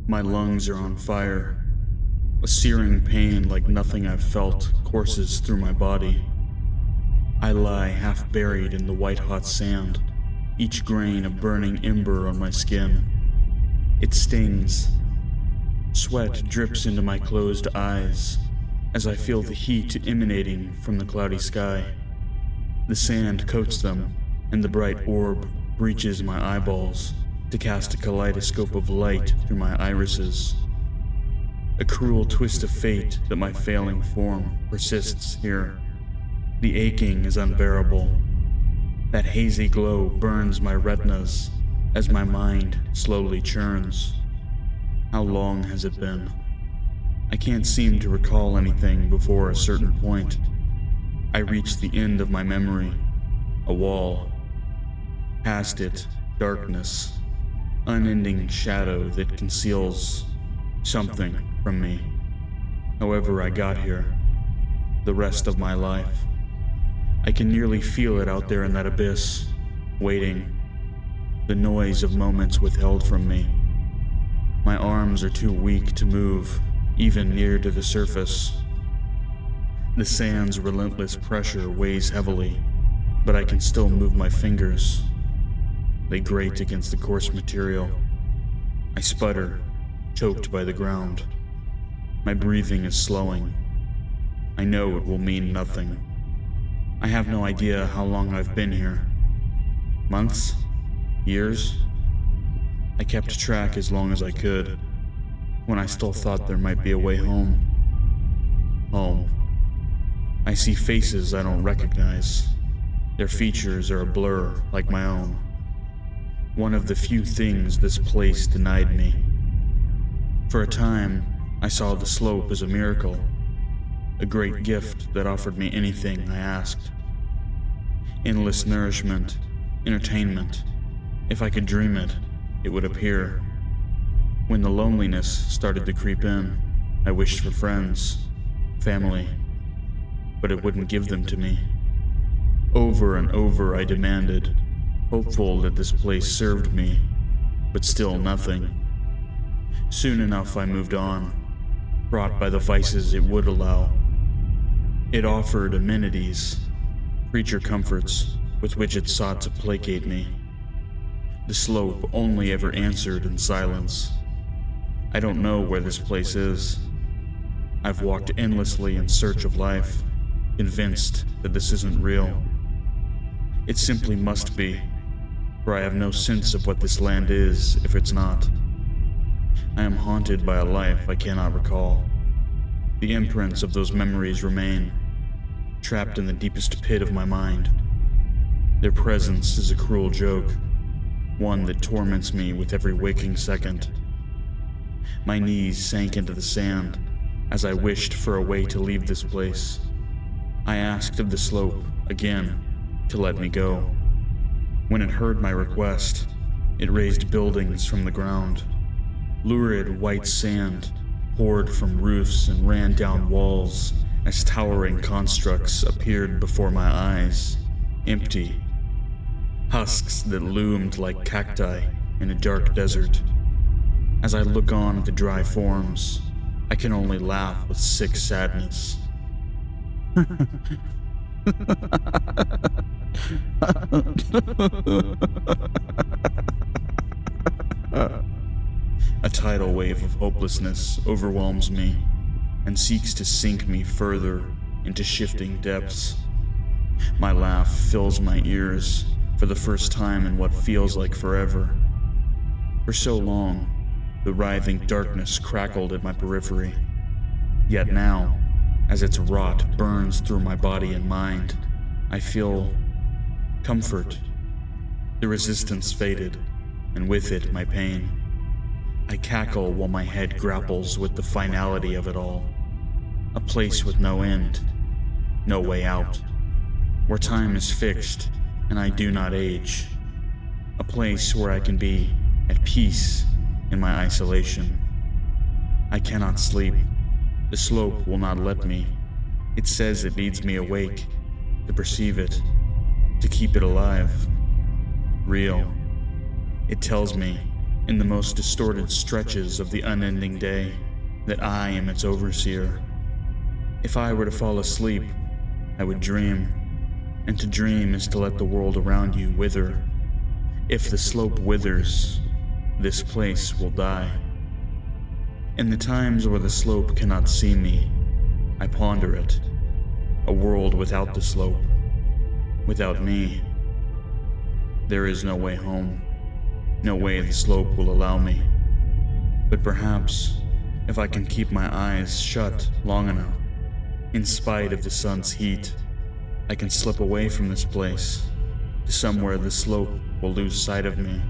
My lungs are on fire. A searing pain like nothing I've felt courses through my body. I lie half buried in the white-hot sand, each grain a burning ember on my skin. It stings. Sweat drips into my closed eyes as I feel the heat emanating from the cloudy sky. The sand coats them, and the bright orb breaches my eyeballs to cast a kaleidoscope of light through my irises. A cruel twist of fate that my failing form persists here. The aching is unbearable. That hazy glow burns my retinas as my mind slowly churns. How long has it been? I can't seem to recall anything before a certain point. I reach the end of my memory, a wall. Past it, darkness, unending shadow that conceals something from me. However I got here, the rest of my life. I can nearly feel it out there in that abyss, waiting. The noise of moments withheld from me. My arms are too weak to move, even near to the surface. The sand's relentless pressure weighs heavily, but I can still move my fingers. They grate against the coarse material. I sputter, choked by the ground. My breathing is slowing. I know it will mean nothing. I have no idea how long I've been here. Months? Years? I kept track as long as I could, when I still thought there might be a way home. Home. I see faces I don't recognize. Their features are a blur like my own. One of the few things this place denied me. For a time, I saw the slope as a miracle, a great gift that offered me anything I asked. Endless nourishment, entertainment. If I could dream it, it would appear. When the loneliness started to creep in, I wished for friends, family, but it wouldn't give them to me. Over and over I demanded, hopeful that this place served me, but still nothing. Soon enough I moved on, brought by the vices it would allow. It offered amenities, creature comforts with which it sought to placate me. The slope only ever answered in silence. I don't know where this place is. I've walked endlessly in search of life, convinced that this isn't real. It simply must be, for I have no sense of what this land is if it's not. I am haunted by a life I cannot recall. The imprints of those memories remain, trapped in the deepest pit of my mind. Their presence is a cruel joke, one that torments me with every waking second. My knees sank into the sand as I wished for a way to leave this place. I asked of the slope, again, to let me go. When it heard my request, it raised buildings from the ground. Lurid white sand poured from roofs and ran down walls as towering constructs appeared before my eyes, empty. Husks that loomed like cacti in a dark desert. As I look on at the dry forms, I can only laugh with sick sadness. A tidal wave of hopelessness overwhelms me and seeks to sink me further into shifting depths. My laugh fills my ears for the first time in what feels like forever. For so long, the writhing darkness crackled at my periphery. Yet now, as its rot burns through my body and mind, I feel comfort. The resistance faded, and with it my pain. I cackle while my head grapples with the finality of it all. A place with no end, no way out, where time is fixed and I do not age. A place where I can be at peace in my isolation. I cannot sleep. The slope will not let me. It says it needs me awake to perceive it, to keep it alive, real. It tells me in the most distorted stretches of the unending day, that I am its overseer. If I were to fall asleep, I would dream, and to dream is to let the world around you wither. If the slope withers, this place will die. In the times where the slope cannot see me, I ponder it. A world without the slope, without me. There is no way home, no way the slope will allow me. But perhaps, if I can keep my eyes shut long enough, in spite of the sun's heat, I can slip away from this place to somewhere the slope will lose sight of me.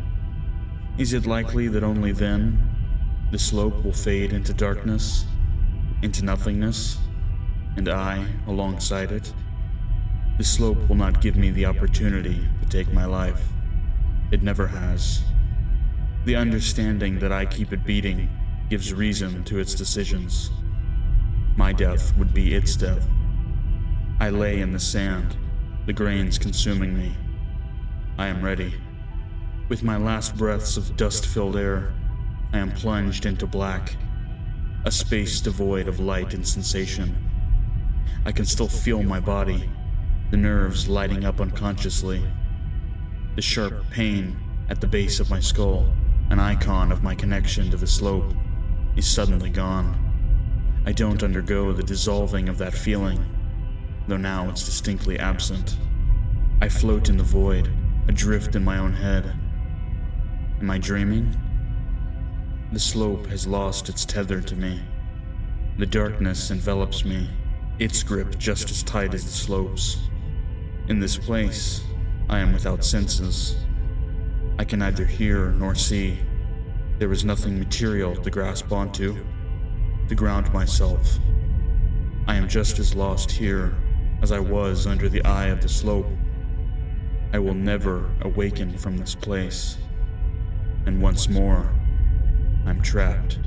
Is it likely that only then the slope will fade into darkness, into nothingness, and I alongside it? The slope will not give me the opportunity to take my life. It never has. The understanding that I keep it beating gives reason to its decisions. My death would be its death. I lay in the sand, the grains consuming me. I am ready. With my last breaths of dust-filled air, I am plunged into black, a space devoid of light and sensation. I can still feel my body, the nerves lighting up unconsciously. The sharp pain at the base of my skull, an icon of my connection to the slope, is suddenly gone. I don't undergo the dissolving of that feeling, though now it's distinctly absent. I float in the void, adrift in my own head. Am I dreaming? The slope has lost its tether to me. The darkness envelops me, its grip just as tight as the slope's. In this place, I am without senses. I can neither hear nor see. There is nothing material to grasp onto, to ground myself. I am just as lost here as I was under the eye of the slope. I will never awaken from this place, and once more, I'm trapped.